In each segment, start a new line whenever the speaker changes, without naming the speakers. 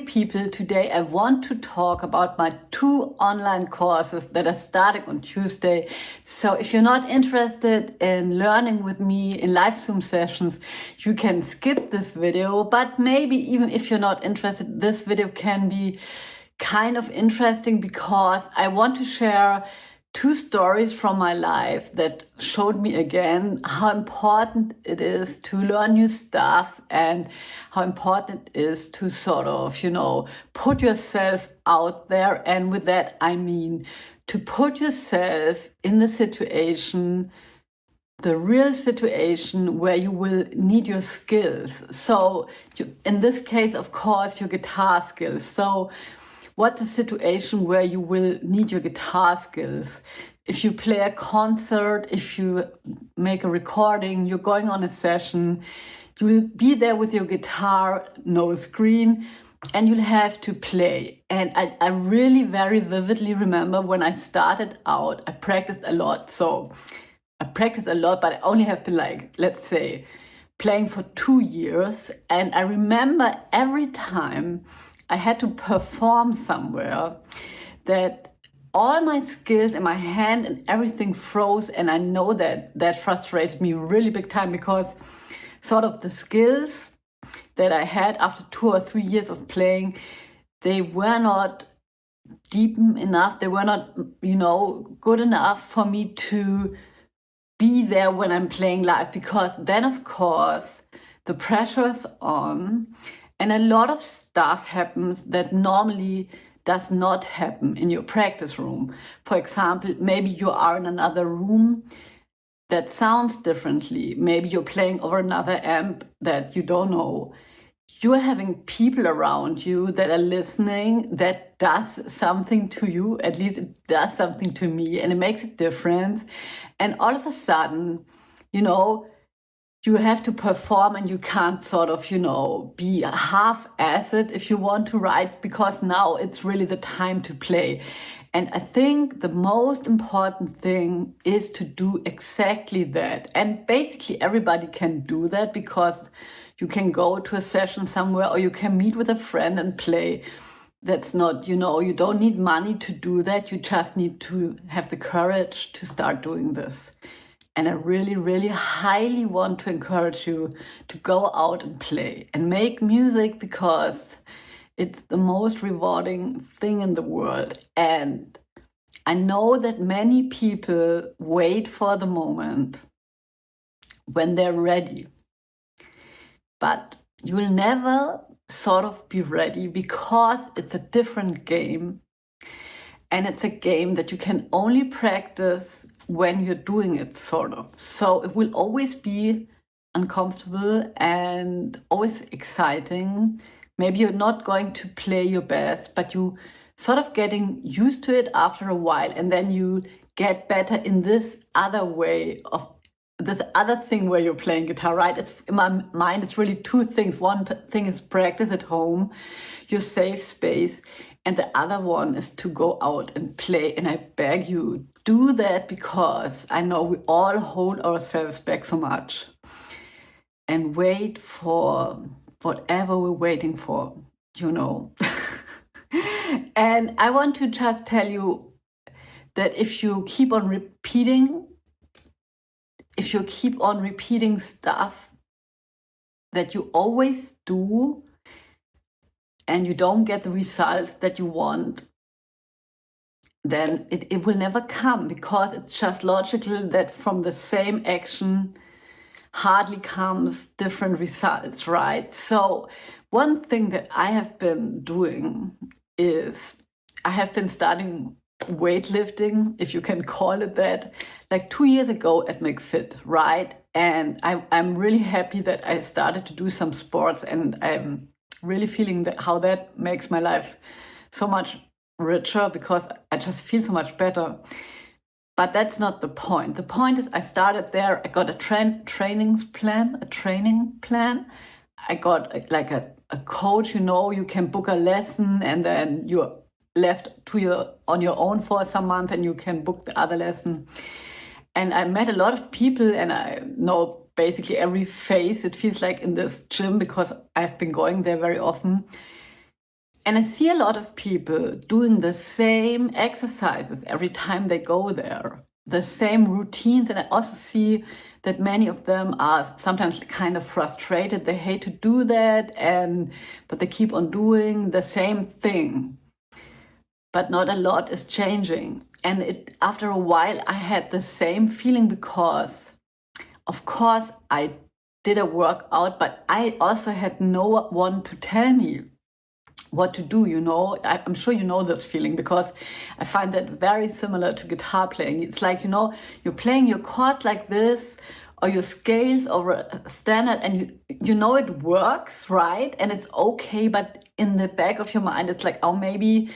people, today I want to talk about my 2 online courses that are starting on Tuesday. So if you're not interested in learning with me in live Zoom sessions, you can skip this video, but maybe even if you're not interested, this video can be kind of interesting because I want to share 2 stories from my life that showed me again how important it is to learn new stuff and how important it is to sort of, put yourself out there. And with that, I mean to put yourself in the situation, the real situation where you will need your skills. So in this case, of course, your guitar skills. So what's a situation where you will need your guitar skills? If you play a concert, if you make a recording, you're going on a session, you will be there with your guitar, no screen, and you'll have to play. And I really very vividly remember when I started out, I practiced a lot. So I practiced a lot, but I only have been let's say, playing for 2 years. And I remember every time I had to perform somewhere that all my skills in my hand and everything froze. And I know that frustrated me really big time because sort of the skills that I had after 2 or 3 years of playing, they were not deep enough. They were not, good enough for me to be there when I'm playing live, because then of course the pressure's on. And a lot of stuff happens that normally does not happen in your practice room. For example, maybe you are in another room that sounds differently. Maybe you're playing over another amp that you don't know. You're having people around you that are listening, that does something to you. At least it does something to me, and it makes a difference. And all of a sudden, you have to perform, and you can't sort of, be half-assed if you want to write, because now it's really the time to play. And I think the most important thing is to do exactly that. And basically everybody can do that, because you can go to a session somewhere or you can meet with a friend and play. That's not, you don't need money to do that. You just need to have the courage to start doing this. And I really, really highly want to encourage you to go out and play and make music, because it's the most rewarding thing in the world. And I know that many people wait for the moment when they're ready. But you will never sort of be ready, because it's a different game. And it's a game that you can only practice when you're doing it, sort of. So it will always be uncomfortable and always exciting. Maybe you're not going to play your best, but you sort of getting used to it after a while, and then you get better in this other way of this other thing where you're playing guitar, right? It's in my mind, it's really 2 things. One thing is practice at home, your safe space, and the other one is to go out and play. And I beg you, do that, because I know we all hold ourselves back so much and wait for whatever we're waiting for, And I want to just tell you that if you keep on repeating stuff that you always do and you don't get the results that you want, then it will never come, because it's just logical that from the same action hardly comes different results, right? So one thing that I have been doing is I have been starting weightlifting, if you can call it that, like 2 years ago at McFit, right? And I'm really happy that I started to do some sports, and I'm really feeling that how that makes my life so much richer, because I just feel so much better. But that's not the point. The point is I started there. I got a training plan. I got a coach, you can book a lesson, and then you're left on your own for some month, and you can book the other lesson. And I met a lot of people, and I know basically every face, it feels like, in this gym, because I've been going there very often. And I see a lot of people doing the same exercises every time they go there, the same routines. And I also see that many of them are sometimes kind of frustrated. They hate to do that, but they keep on doing the same thing. But not a lot is changing. And after a while, I had the same feeling because, of course, I did a workout, but I also had no one to tell me what to do, I'm sure you know this feeling, because I find that very similar to guitar playing. It's like, you're playing your chords like this, or your scales over a standard, and you know it works, right? And it's okay, but in the back of your mind, it's like, oh, maybe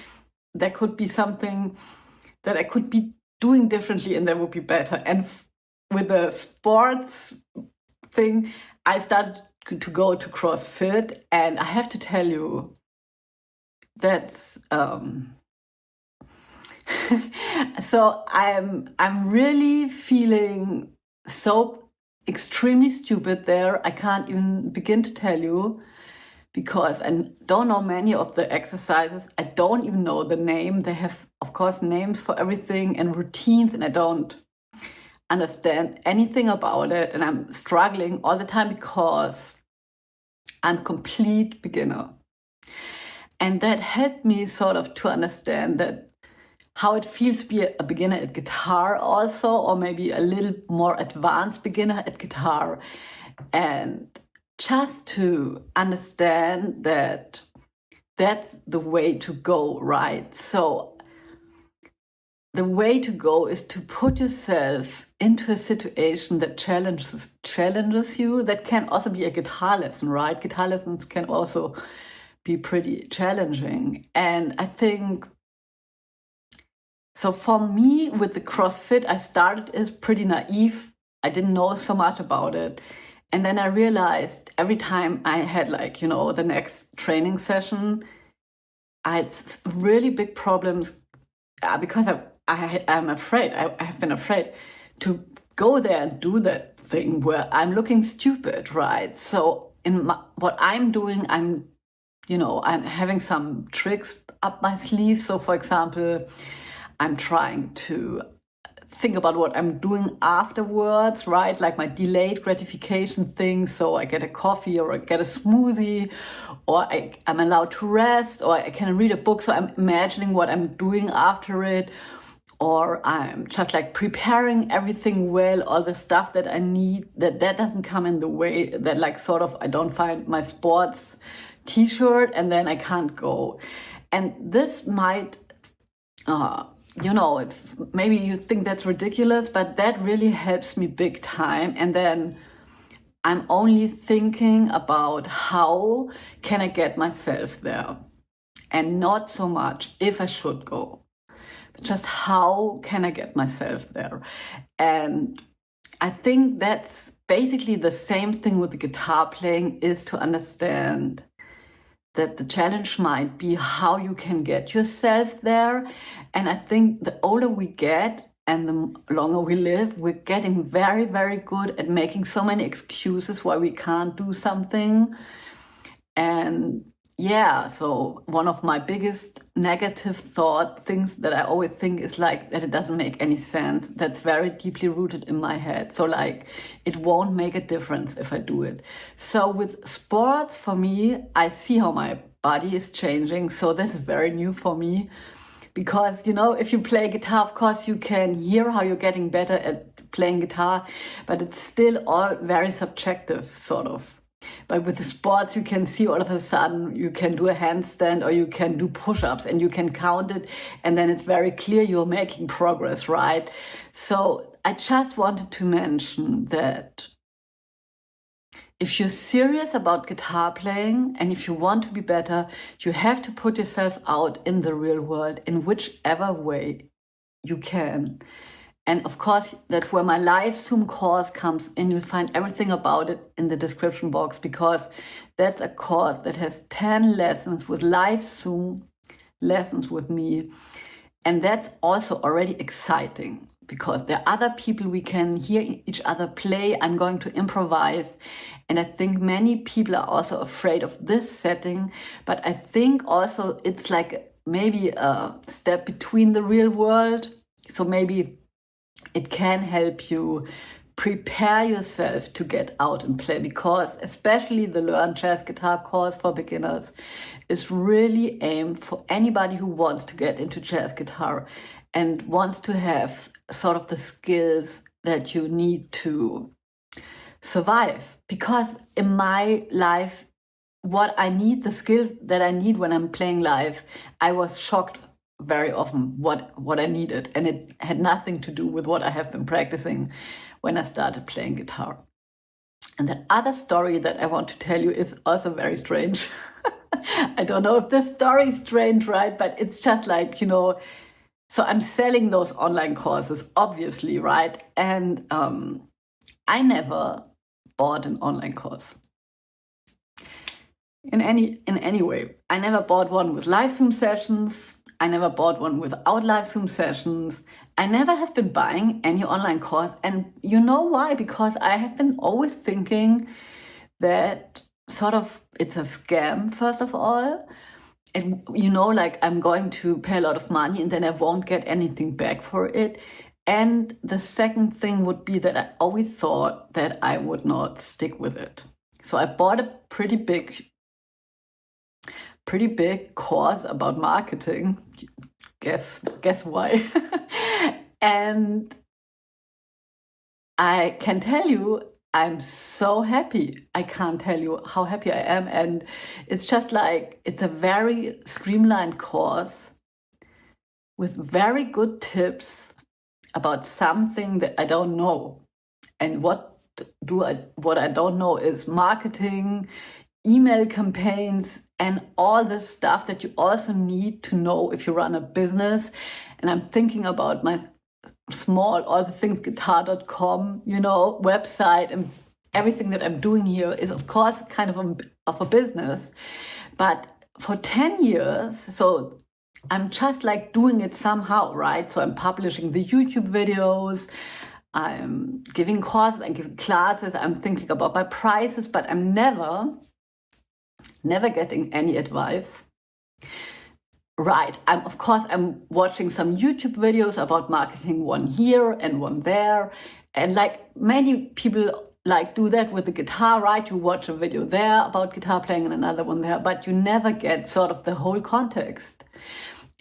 there could be something that I could be doing differently and that would be better. And with the sports thing, I started to go to CrossFit, and I have to tell you, that's so I'm really feeling so extremely stupid there. I can't even begin to tell you, because I don't know many of the exercises. I don't even know the name. They have, of course, names for everything and routines, and I don't understand anything about it. And I'm struggling all the time because I'm a complete beginner. And that helped me sort of to understand that how it feels to be a beginner at guitar also, or maybe a little more advanced beginner at guitar. And just to understand that that's the way to go, right? So the way to go is to put yourself into a situation that challenges you. That can also be a guitar lesson, right? Guitar lessons can also be pretty challenging. And I think, so for me with the CrossFit, I started as pretty naive. I didn't know so much about it. And then I realized every time I had the next training session, I had really big problems because I'm afraid, I have been afraid to go there and do that thing where I'm looking stupid, right? So what I'm doing, I'm having some tricks up my sleeve. So for example, I'm trying to think about what I'm doing afterwards, right? Like my delayed gratification thing. So I get a coffee or I get a smoothie, or I'm allowed to rest, or I can read a book. So I'm imagining what I'm doing after it, or I'm just like preparing everything well, all the stuff that I need, that doesn't come in the way, that I don't find my sports t-shirt and then I can't go. And this might, maybe you think that's ridiculous, but that really helps me big time. And then I'm only thinking about how can I get myself there, and not so much if I should go, but just how can I get myself there. And I think that's basically the same thing with the guitar playing, is to understand that the challenge might be how you can get yourself there. And I think the older we get and the longer we live, we're getting very, very good at making so many excuses why we can't do something. And yeah, so one of my biggest negative things that I always think is that it doesn't make any sense. That's very deeply rooted in my head. So it won't make a difference if I do it. So with sports, for me, I see how my body is changing. So this is very new for me, because, if you play guitar, of course, you can hear how you're getting better at playing guitar, but it's still all very subjective, sort of. But with the sports, you can see all of a sudden you can do a handstand, or you can do push-ups, and you can count it, and then it's very clear you're making progress, right? So I just wanted to mention that if you're serious about guitar playing and if you want to be better, you have to put yourself out in the real world in whichever way you can. And of course, that's where my live Zoom course comes in. You'll find everything about it in the description box, because that's a course that has 10 lessons with live Zoom lessons with me. And that's also already exciting. because there are other people, we can hear each other play. I'm going to improvise. And I think many people are also afraid of this setting, but I think also it's like maybe a step between the real world. So maybe it can help you prepare yourself to get out and play, because especially the Learn Jazz Guitar course for beginners is really aimed for anybody who wants to get into jazz guitar and wants to have sort of the skills that you need to survive. Because in my life, what I need, the skills that I need when I'm playing live, I was shocked very often what I needed, and it had nothing to do with what I have been practicing when I started playing guitar. And the other story that I want to tell you is also very strange. I don't know if this story is strange, right? But it's just like, so I'm selling those online courses, obviously, right? And I never bought an online course. In any way. I never bought one with live Zoom sessions. I never bought one without live Zoom sessions. I never have been buying any online course. And you know why? Because I have been always thinking that sort of it's a scam, first of all. And like I'm going to pay a lot of money and then I won't get anything back for it. And the second thing would be that I always thought that I would not stick with it. So I bought a pretty big course about marketing. Guess why? And I can tell you, I'm so happy. I can't tell you how happy I am. And it's just like, it's a very streamlined course with very good tips about something that I don't know. And what I don't know is marketing, email campaigns, and all the stuff that you also need to know if you run a business. And I'm thinking about my small, all the things, guitar.com, website, and everything that I'm doing here is of course kind of a business. But for 10 years, so I'm just like doing it somehow, right? So I'm publishing the YouTube videos, I'm giving courses, I'm giving classes, I'm thinking about my prices, but I'm never getting any advice. Right, I'm watching some YouTube videos about marketing, one here and one there. And like many people do that with the guitar, right? You watch a video there about guitar playing and another one there, but you never get sort of the whole context.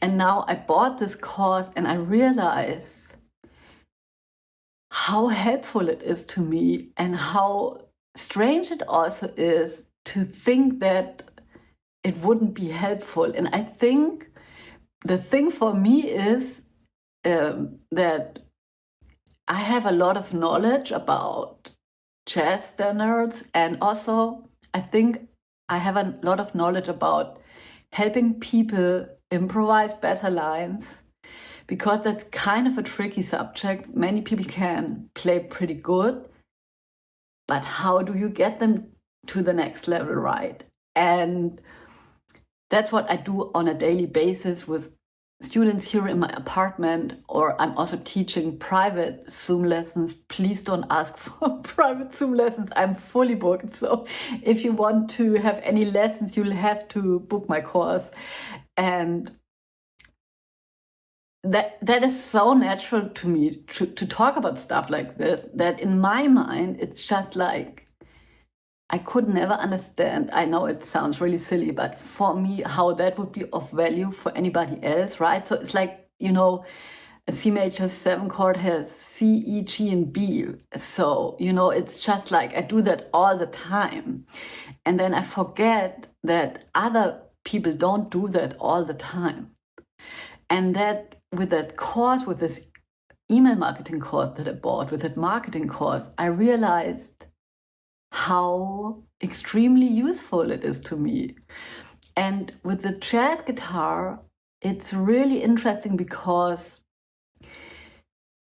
And now I bought this course and I realize how helpful it is to me and how strange it also is to think that it wouldn't be helpful. And I think the thing for me is that I have a lot of knowledge about jazz standards, and also I think I have a lot of knowledge about helping people improvise better lines, because that's kind of a tricky subject. Many people can play pretty good, but how do you get them to the next level, right? And that's what I do on a daily basis with students here in my apartment, or I'm also teaching private Zoom lessons. Please don't ask for private Zoom lessons. I'm fully booked. So if you want to have any lessons, you'll have to book my course. And that is so natural to me to talk about stuff like this, that in my mind, it's just like, I could never understand. I know it sounds really silly, but for me, how that would be of value for anybody else, right? So it's like, a C major 7 chord has C, E, G, and B. So, it's just like I do that all the time. And then I forget that other people don't do that all the time. And that with that course, with this email marketing course that I bought, with that marketing course, I realized how extremely useful it is to me. And with the jazz guitar, it's really interesting because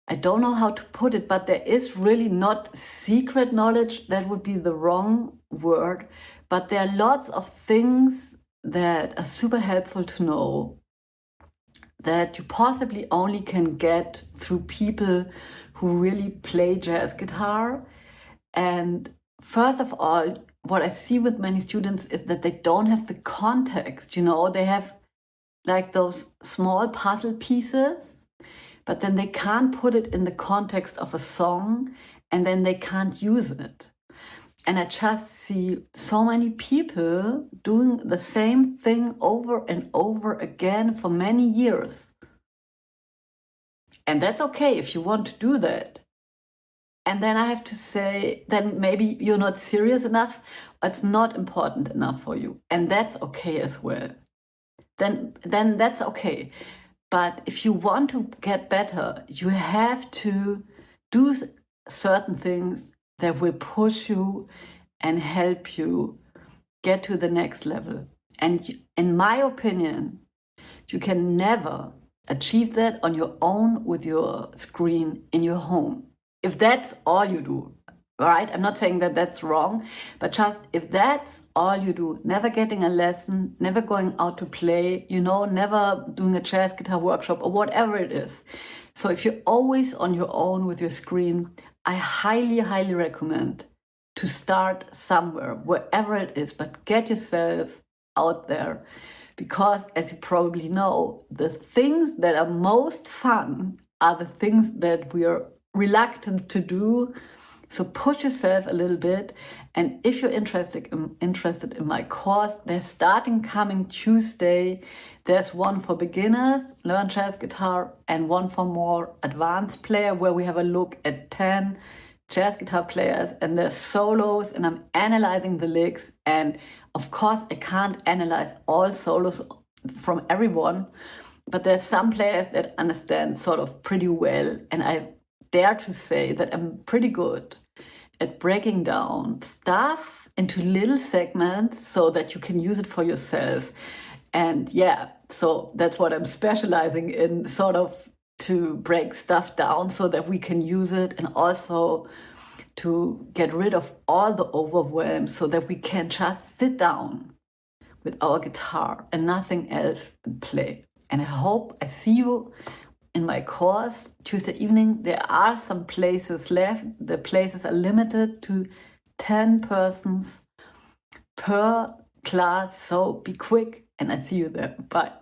I don't know how to put it, but there is really not secret knowledge, that would be the wrong word, but there are lots of things that are super helpful to know that you possibly only can get through people who really play jazz guitar. And first of all, what I see with many students is that they don't have the context, you know, they have like those small puzzle pieces, but then they can't put it in the context of a song, and then they can't use it. And I just see so many people doing the same thing over and over again for many years. And that's okay if you want to do that. And then I have to say, then maybe you're not serious enough, it's not important enough for you. And that's okay as well. Then that's okay. But if you want to get better, you have to do certain things that will push you and help you get to the next level. And in my opinion, you can never achieve that on your own with your screen in your home. If that's all you do, right? I'm not saying that that's wrong, but just if that's all you do, never getting a lesson, never going out to play, you know, never doing a jazz guitar workshop or whatever it is. So if you're always on your own with your screen, I highly, highly recommend to start somewhere, wherever it is, but get yourself out there. Because as you probably know, the things that are most fun are the things that we are reluctant to do. So push yourself a little bit. And if you're interested in my course, there's starting coming Tuesday. There's one for beginners, learn jazz guitar, and one for more advanced player, where we have a look at 10 jazz guitar players and their solos, and I'm analyzing the licks. And of course, I can't analyze all solos from everyone, but there's some players that understand sort of pretty well, and I dare to say that I'm pretty good at breaking down stuff into little segments so that you can use it for yourself. And yeah, so that's what I'm specializing in, sort of to break stuff down so that we can use it, and also to get rid of all the overwhelm so that we can just sit down with our guitar and nothing else and play. And I hope I see you in my course Tuesday evening. There are some places left. The places are limited to 10 persons per class, so be quick, and I see you there. Bye.